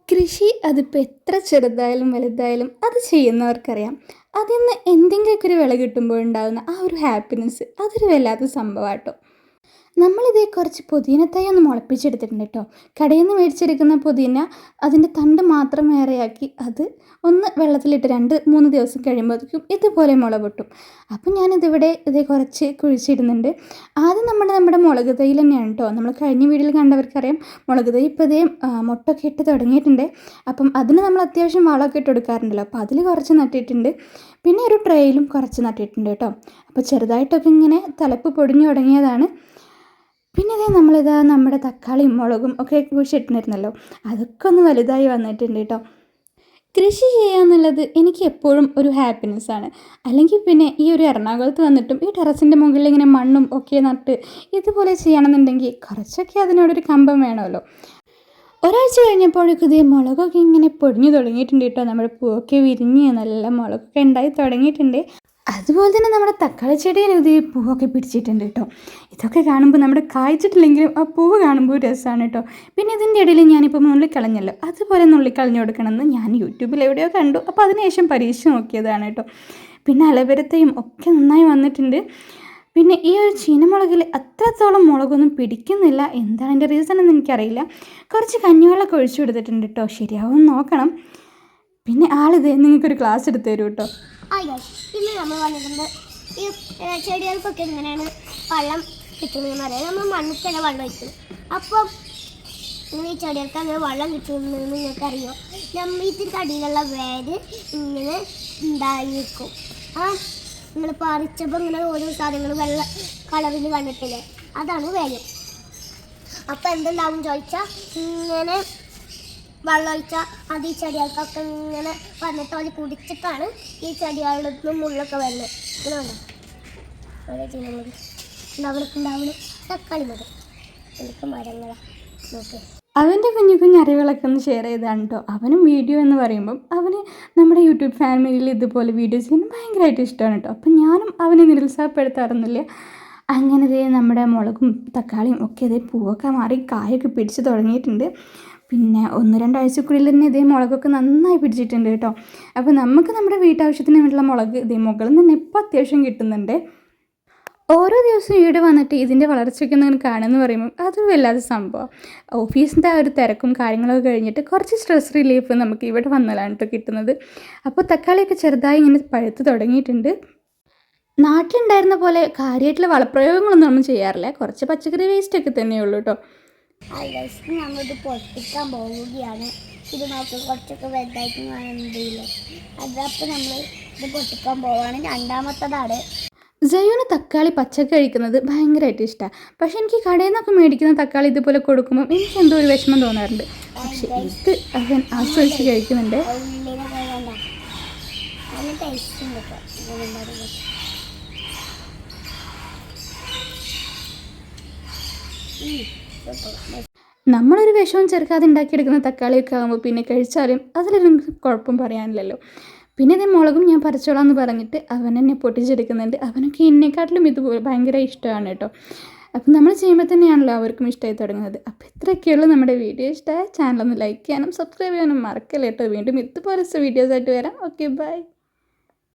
കൃഷി അതിപ്പോൾ എത്ര ചെറുതായാലും വലുതായാലും അത് ചെയ്യുന്നവർക്കറിയാം. അതിൽ നിന്ന് എന്തെങ്കിലുമൊക്കെ ഒരു വിള കിട്ടുമ്പോഴുണ്ടാകുന്ന ആ ഒരു ഹാപ്പിനെസ് അതൊരു വല്ലാത്ത സംഭവമാട്ടോ. നമ്മളിതേ കുറച്ച് പുതിന തൈ ഒന്ന് മുളപ്പിച്ചെടുത്തിട്ടുണ്ട് കേട്ടോ. കടയിൽ നിന്ന് മേടിച്ചെടുക്കുന്ന പുതിന അതിൻ്റെ തണ്ട് മാത്രം വേറെയാക്കി അത് ഒന്ന് വെള്ളത്തിലിട്ട് 2-3 ദിവസം കഴിയുമ്പോഴത്തേക്കും ഇതുപോലെ മുള പൊട്ടും. അപ്പം ഞാനിതിവിടെ ഇതേ കുറച്ച് കുഴിച്ചിടുന്നുണ്ട്. ആദ്യം നമ്മുടെ മുളക് തൈയിൽ തന്നെയാണ് കേട്ടോ. നമ്മൾ കഴിഞ്ഞ വീഡിയോയിൽ കണ്ടവർക്കറിയാം മുളക് തൈ ഇപ്പോൾ ഇതേ മുട്ടൊക്കെ ഇട്ട് തുടങ്ങിയിട്ടുണ്ട്. അപ്പം അതിന് നമ്മൾ അത്യാവശ്യം വളമൊക്കെ ഇട്ട് കൊടുക്കാറുണ്ടല്ലോ. അപ്പോൾ അതിൽ കുറച്ച് നട്ടിട്ടുണ്ട്. പിന്നെ ഒരു ട്രേയിലും കുറച്ച് നട്ടിട്ടുണ്ട് കേട്ടോ. അപ്പോൾ ചെറുതായിട്ടൊക്കെ ഇങ്ങനെ തലപ്പ് പൊടിഞ്ഞു തുടങ്ങിയതാണ്. പിന്നെ നമ്മളിതാ നമ്മുടെ തക്കാളിയും മുളകും ഒക്കെ കുഴിച്ചിട്ടുണ്ടായിരുന്നല്ലോ, അതൊക്കെ ഒന്ന് വലുതായി വന്നിട്ടുണ്ട് കേട്ടോ. കൃഷി ചെയ്യുക എന്നുള്ളത് എനിക്ക് എപ്പോഴും ഒരു ഹാപ്പിനെസ്സാണ്. അല്ലെങ്കിൽ പിന്നെ ഈ ഒരു എറണാകുളത്ത് വന്നിട്ടും ഈ ടെറസിൻ്റെ മുകളിൽ ഇങ്ങനെ മണ്ണും ഒക്കെ നട്ട് ഇതുപോലെ ചെയ്യണമെന്നുണ്ടെങ്കിൽ കുറച്ചൊക്കെ അതിനോടൊരു കമ്പം വേണമല്ലോ. ഒരാഴ്ച കഴിഞ്ഞപ്പോഴേക്കും ഇതേ മുളകൊക്കെ ഇങ്ങനെ പൊടിഞ്ഞു തുടങ്ങിയിട്ടുണ്ട് കേട്ടോ. നമ്മുടെ പൂവൊക്കെ വിരിഞ്ഞ് നല്ല മുളകൊക്കെ ഉണ്ടായി തുടങ്ങിയിട്ടുണ്ട്. അതുപോലെ തന്നെ നമ്മുടെ തക്കാളി ചെടിയിൽ ഇത് പൂവൊക്കെ പിടിച്ചിട്ടുണ്ട് കേട്ടോ. ഇതൊക്കെ കാണുമ്പോൾ നമ്മുടെ കായ്ച്ചിട്ടില്ലെങ്കിലും ആ പൂവ് കാണുമ്പോൾ രസമാണ് കേട്ടോ. പിന്നെ ഇതിൻ്റെ ഇടയിൽ ഞാനിപ്പോൾ നുള്ളിക്കളഞ്ഞല്ലോ, അതുപോലെ നുള്ളിക്കളഞ്ഞു കൊടുക്കണമെന്ന് ഞാൻ യൂട്യൂബിൽ എവിടെയോ കണ്ടു. അപ്പോൾ അതിനുശേഷം പരീക്ഷിച്ച് നോക്കിയതാണ് കേട്ടോ. പിന്നെ അലവരത്തയും ഒക്കെ നന്നായി വന്നിട്ടുണ്ട്. പിന്നെ ഈ ഒരു ചീനമുളകിൽ അത്രത്തോളം മുളകൊന്നും പിടിക്കുന്നില്ല. എന്താണ് എൻ്റെ റീസൺ എന്ന് എനിക്കറിയില്ല. കുറച്ച് കഞ്ഞിവെള്ളമൊക്കെ ഒഴിച്ചു കൊടുത്തിട്ടുണ്ട് കേട്ടോ. ശരിയാവും നോക്കണം. പിന്നെ ആളിത് നിങ്ങൾക്കൊരു ക്ലാസ് എടുത്ത് തരും കേട്ടോ. പിന്നെ നമ്മൾ വന്നിട്ടുണ്ട് ഈ ചെടികൾക്കൊക്കെ എങ്ങനെയാണ് വെള്ളം കിട്ടുന്നതെന്ന് അറിയാം. നമ്മൾ മണ്ണിൽ തന്നെ വെള്ളം വയ്ക്കും. അപ്പം ഇങ്ങനെ ഈ ചെടികൾക്ക് അങ്ങനെ വെള്ളം കിട്ടുന്നതെന്ന് നിങ്ങൾക്കറിയോ? നമ്മൾ ഇതിൻ്റെ അടിയിലുള്ള വേര് ഇങ്ങനെ ഉണ്ടായിരിക്കും. നിങ്ങൾ പറിച്ചപ്പോൾ ഇങ്ങനെ ഓരോ സാധനങ്ങൾ വെള്ള കളറിൽ കണ്ടിട്ടില്ലേ, അതാണ് വേര്. അപ്പം എന്തുണ്ടാവും ചോദിച്ചാൽ ഇങ്ങനെ വെള്ളം ഒഴിച്ചാൽ അത് ഈ ചെടികൾക്കൊക്കെ ഇങ്ങനെ വന്നിട്ട് അവർ കുടിച്ചിട്ടാണ് ഈ ചെടികളുടെ മുള്ളൊക്കെ വരുന്നത്. ഇങ്ങനെ ഉണ്ടോ ഓരോ ചീനമുളക് ഉണ്ടാവുന്ന തക്കാളി മതി എനിക്ക് മരങ്ങളാണ് നോക്ക്. അവൻ്റെ കുഞ്ഞു അറിവുകളൊക്കെ ഒന്ന് ഷെയർ ചെയ്താണ് കേട്ടോ. അവനും വീഡിയോ എന്ന് പറയുമ്പം അവന് നമ്മുടെ യൂട്യൂബ് ഫാമിലിയിൽ ഇതുപോലെ വീഡിയോ ചെയ്യുന്നത് ഭയങ്കരമായിട്ട് ഇഷ്ടമാണ് കേട്ടോ. അപ്പം ഞാനും അവനെ നിരുത്സാഹപ്പെടുത്താറൊന്നുമില്ല. അങ്ങനെ നമ്മുടെ മുളകും തക്കാളിയും ഒക്കെ ഇതേ പൂവൊക്കെ മാറി കായൊക്കെ പിടിച്ച് തുടങ്ങിയിട്ടുണ്ട്. പിന്നെ 1-2 ആഴ്ചക്കുള്ളിൽ തന്നെ ഇതേ മുളകൊക്കെ നന്നായി പിടിച്ചിട്ടുണ്ട് കേട്ടോ. അപ്പോൾ നമുക്ക് നമ്മുടെ വീട്ടാവശ്യത്തിന് വേണ്ടിയുള്ള മുളക് ഇതേ മുകളിൽ നിന്ന് ഇപ്പോൾ അത്യാവശ്യം കിട്ടുന്നുണ്ട്. ഓരോ ദിവസവും ഇവിടെ വന്നിട്ട് ഇതിൻ്റെ വളർച്ചയ്ക്ക് നിങ്ങൾ കാണുമെന്ന് പറയുമ്പോൾ അതൊരു വല്ലാത്ത സംഭവം. ഓഫീസിൻ്റെ ആ ഒരു തിരക്കും കാര്യങ്ങളൊക്കെ കഴിഞ്ഞിട്ട് കുറച്ച് സ്ട്രെസ് റിലീഫ് നമുക്ക് ഇവിടെ വന്നാലാണ് കേട്ടോ കിട്ടുന്നത്. അപ്പോൾ തക്കാളിയൊക്കെ ചെറുതായി ഇങ്ങനെ പഴുത്ത് തുടങ്ങിയിട്ടുണ്ട്. നാട്ടിലുണ്ടായിരുന്ന പോലെ കാര്യമായിട്ടുള്ള വളപ്രയോഗങ്ങളൊന്നും നമ്മൾ ചെയ്യാറില്ല. കുറച്ച് പച്ചക്കറി വേസ്റ്റൊക്കെ തന്നെയുള്ളൂ കേട്ടോ. ഞങ്ങളിത് പൊട്ടിക്കാൻ പോവുകയാണ്. ഇത് നോക്കി കുറച്ചൊക്കെ വലുതായിട്ട് കാണുന്നില്ലേ, അതപ്പോൾ നമ്മൾ ഇത് പൊട്ടിക്കാൻ പോവുകയാണ്. രണ്ടാമത്തതാണ്. ജയ്യൂന് തക്കാളി പച്ചക്ക് കഴിക്കുന്നത് ഭയങ്കരമായിട്ട് ഇഷ്ടമാണ്. പക്ഷെ എനിക്ക് കടയിൽ നിന്നൊക്കെ മേടിക്കുന്ന തക്കാളി ഇതുപോലെ കൊടുക്കുമ്പോൾ എനിക്ക് എന്തോ ഒരു വിഷമം തോന്നാറുണ്ട്. പക്ഷെ ഇത് അവൻ ആസ്വദിച്ച് കഴിക്കുന്നുണ്ട്. നമ്മളൊരു വിഷവും ചേർക്കാതെ ഉണ്ടാക്കിയെടുക്കുന്ന തക്കാളിയൊക്കെ ആകുമ്പോൾ പിന്നെ കഴിച്ചാലും അതിലൊരു കുഴപ്പം പറയാനില്ലല്ലോ. പിന്നെ ഇതേ മുളകും ഞാൻ പറിച്ചോളാം എന്ന് പറഞ്ഞിട്ട് അവൻ എന്നെ പൊട്ടിച്ചെടുക്കുന്നുണ്ട്. അവനൊക്കെ എന്നെക്കാട്ടിലും ഇതുപോലെ ഭയങ്കര ഇഷ്ടമാണ് കേട്ടോ. അപ്പം നമ്മൾ ചെയ്യുമ്പോൾ തന്നെയാണല്ലോ അവർക്കും ഇഷ്ടമായി തുടങ്ങുന്നത്. അപ്പോൾ ഇത്രയൊക്കെയുള്ളൂ നമ്മുടെ വീഡിയോ. ഇഷ്ടമായ ചാനലൊന്ന് ലൈക്ക് ചെയ്യാനും സബ്സ്ക്രൈബ് ചെയ്യാനും മറക്കല്ലേ കേട്ടോ. വീണ്ടും ഇതുപോലത്തെ വീഡിയോസായിട്ട് വരാം. Okay, by.